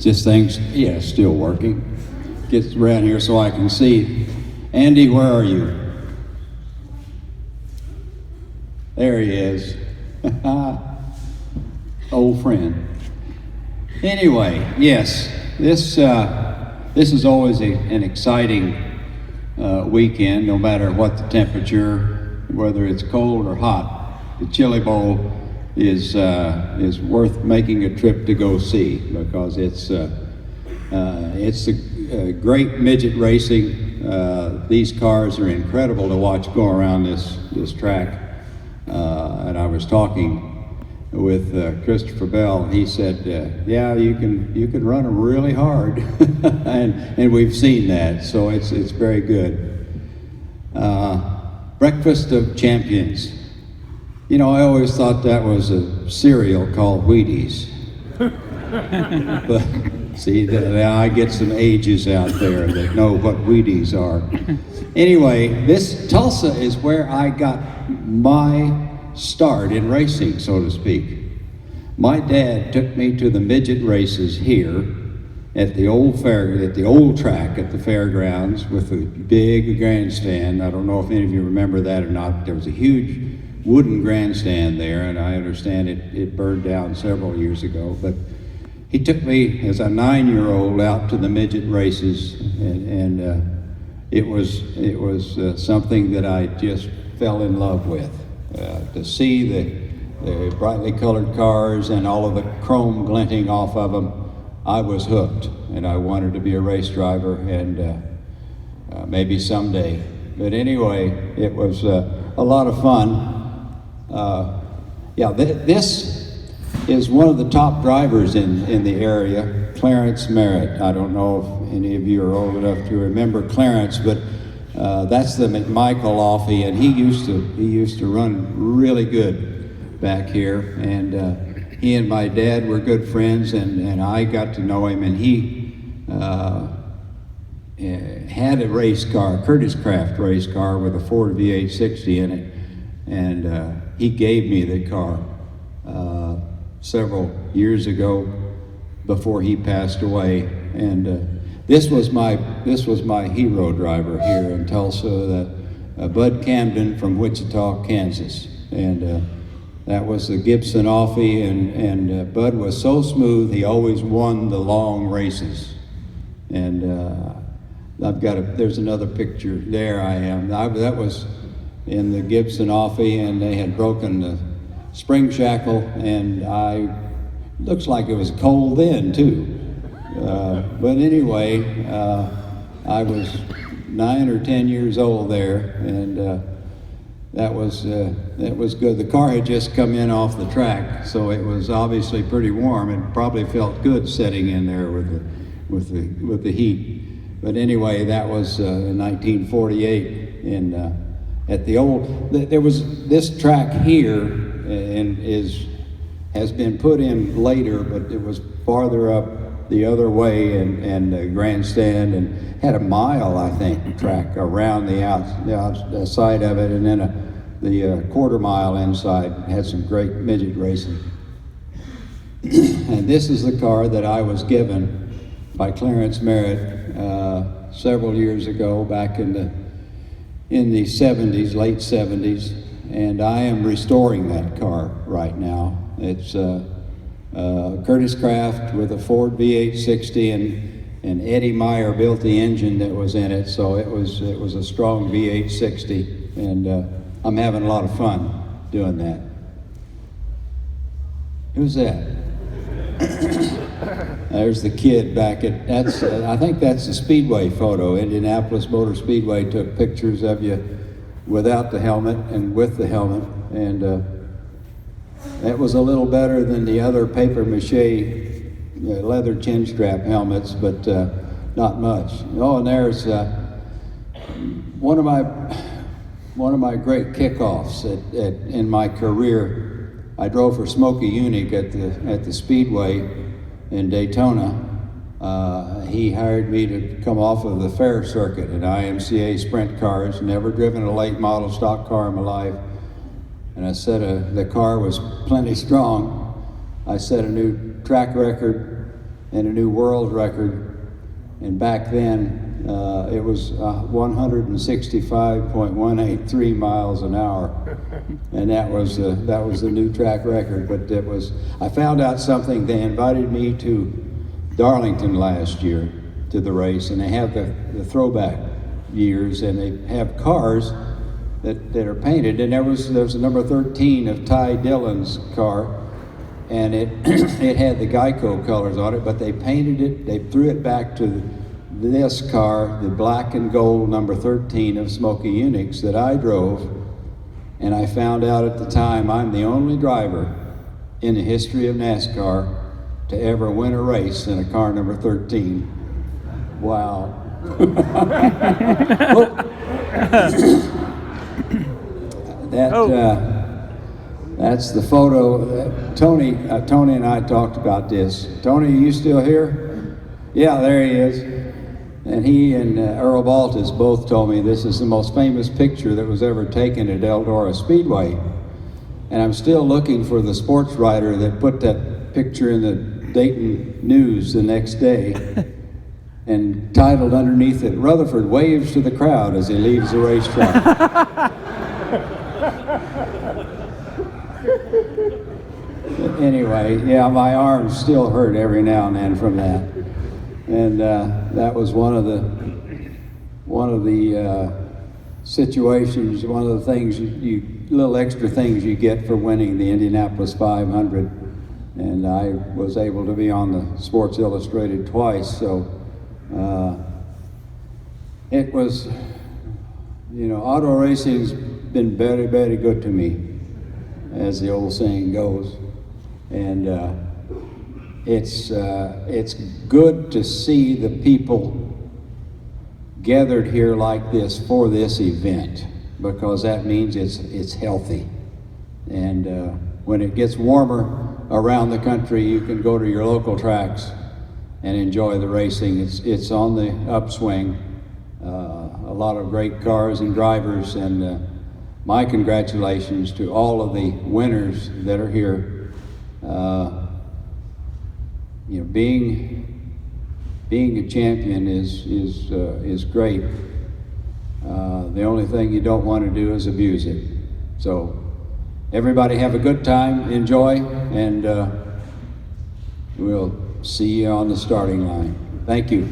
Just things, yeah, still working. Gets around here so I can see. Andy, where are you? There he is. Old friend. Anyway, yes, this is always an exciting weekend, no matter what the temperature, whether it's cold or hot. The Chili Bowl is worth making a trip to go see, because it's a great midget racing. These cars are incredible to watch go around this track. And I was talking with Christopher Bell. He said, "Yeah, you can run them really hard," and we've seen that. So it's very good. Breakfast of Champions. You know, I always thought that was a cereal called Wheaties. But see, now I get some ages out there that know what Wheaties are. Anyway, this Tulsa is where I got my start in racing, so to speak. My dad took me to the midget races here at the old track at the fairgrounds with a big grandstand. I don't know if any of you remember that or not. There was a huge wooden grandstand there, and I understand it burned down several years ago. But he took me as a 9-year-old out to the midget races, and it was something that I just fell in love with. To see the brightly colored cars and all of the chrome glinting off of them, I was hooked, and I wanted to be a race driver, and maybe someday. But anyway, it was a lot of fun. This is one of the top drivers in the area, Clarence Merritt. I don't know if any of you are old enough to remember Clarence, but that's the McMichael Offie, and he used to run really good back here. And he and my dad were good friends, and I got to know him. And he had a race car, Curtis Craft race car with a Ford V860 in it, and he gave me the car several years ago before he passed away. And this was my hero driver here in Tulsa, Bud Camden from Wichita, Kansas, and that was the Gibson Offie, and Bud was so smooth, he always won the long races. And there's another picture there. That was in the Gibson Offie, and they had broken the spring shackle, and looks like it was cold then too. But anyway, I was 9 or 10 years old there, and that was good. The car had just come in off the track, so it was obviously pretty warm. It probably felt good sitting in there with the heat. But anyway, that was in 1948, and at the old, there was this track here, and has been put in later, but it was farther up the other way, and the grandstand, and had a mile, I think, track around the outside of it, and then the quarter mile inside. Had some great midget racing. And this is the car that I was given by Clarence Merritt several years ago, back in the 70s, late 70s, and I am restoring that car right now. It's Curtis Craft with a Ford V860, and Eddie Meyer built the engine that was in it, so it was a strong V860, and I'm having a lot of fun doing that. Who's that? There's the kid back at, I think that's the Speedway photo. Indianapolis Motor Speedway took pictures of you without the helmet and with the helmet, and that was a little better than the other paper mache leather chin strap helmets, but not much. Oh, and there's one of my great kickoffs in my career. I drove for Smokey Unique at the Speedway in Daytona. He hired me to come off of the fair circuit in IMCA sprint cars. Never driven a late model stock car in my life. And I said the car was plenty strong. I set a new track record and a new world record. And back then, it was 165.183 miles an hour, and that was the new track record. But I found out something. They invited me to Darlington last year to the race, and they have the throwback years, and they have cars that are painted. And there was a number 13 of Ty Dillon's car, and it it had the Geico colors on it, but they painted it. They threw it back to this car, the black and gold number 13 of Smokey Unix that I drove, and I found out at the time I'm the only driver in the history of NASCAR to ever win a race in a car number 13. Wow. That's the photo. Tony and I talked about this. Tony, are you still here? Yeah, there he is. And he and Earl Baltus both told me this is the most famous picture that was ever taken at Eldora Speedway. And I'm still looking for the sports writer that put that picture in the Dayton News the next day and titled underneath it, "Rutherford waves to the crowd as he leaves the racetrack." Anyway, yeah, my arms still hurt every now and then from that. And that was one of the situations, one of the things, little extra things you get for winning the Indianapolis 500. And I was able to be on the Sports Illustrated twice, so it was, auto racing's been very, very good to me, as the old saying goes. And it's good to see the people gathered here like this for this event, because that means it's healthy. And when it gets warmer around the country, you can go to your local tracks and enjoy the racing. It's on the upswing. A lot of great cars and drivers, and my congratulations to all of the winners that are here. Being a champion is great. The only thing you don't want to do is abuse it. So everybody have a good time, enjoy, and we'll see you on the starting line. Thank you.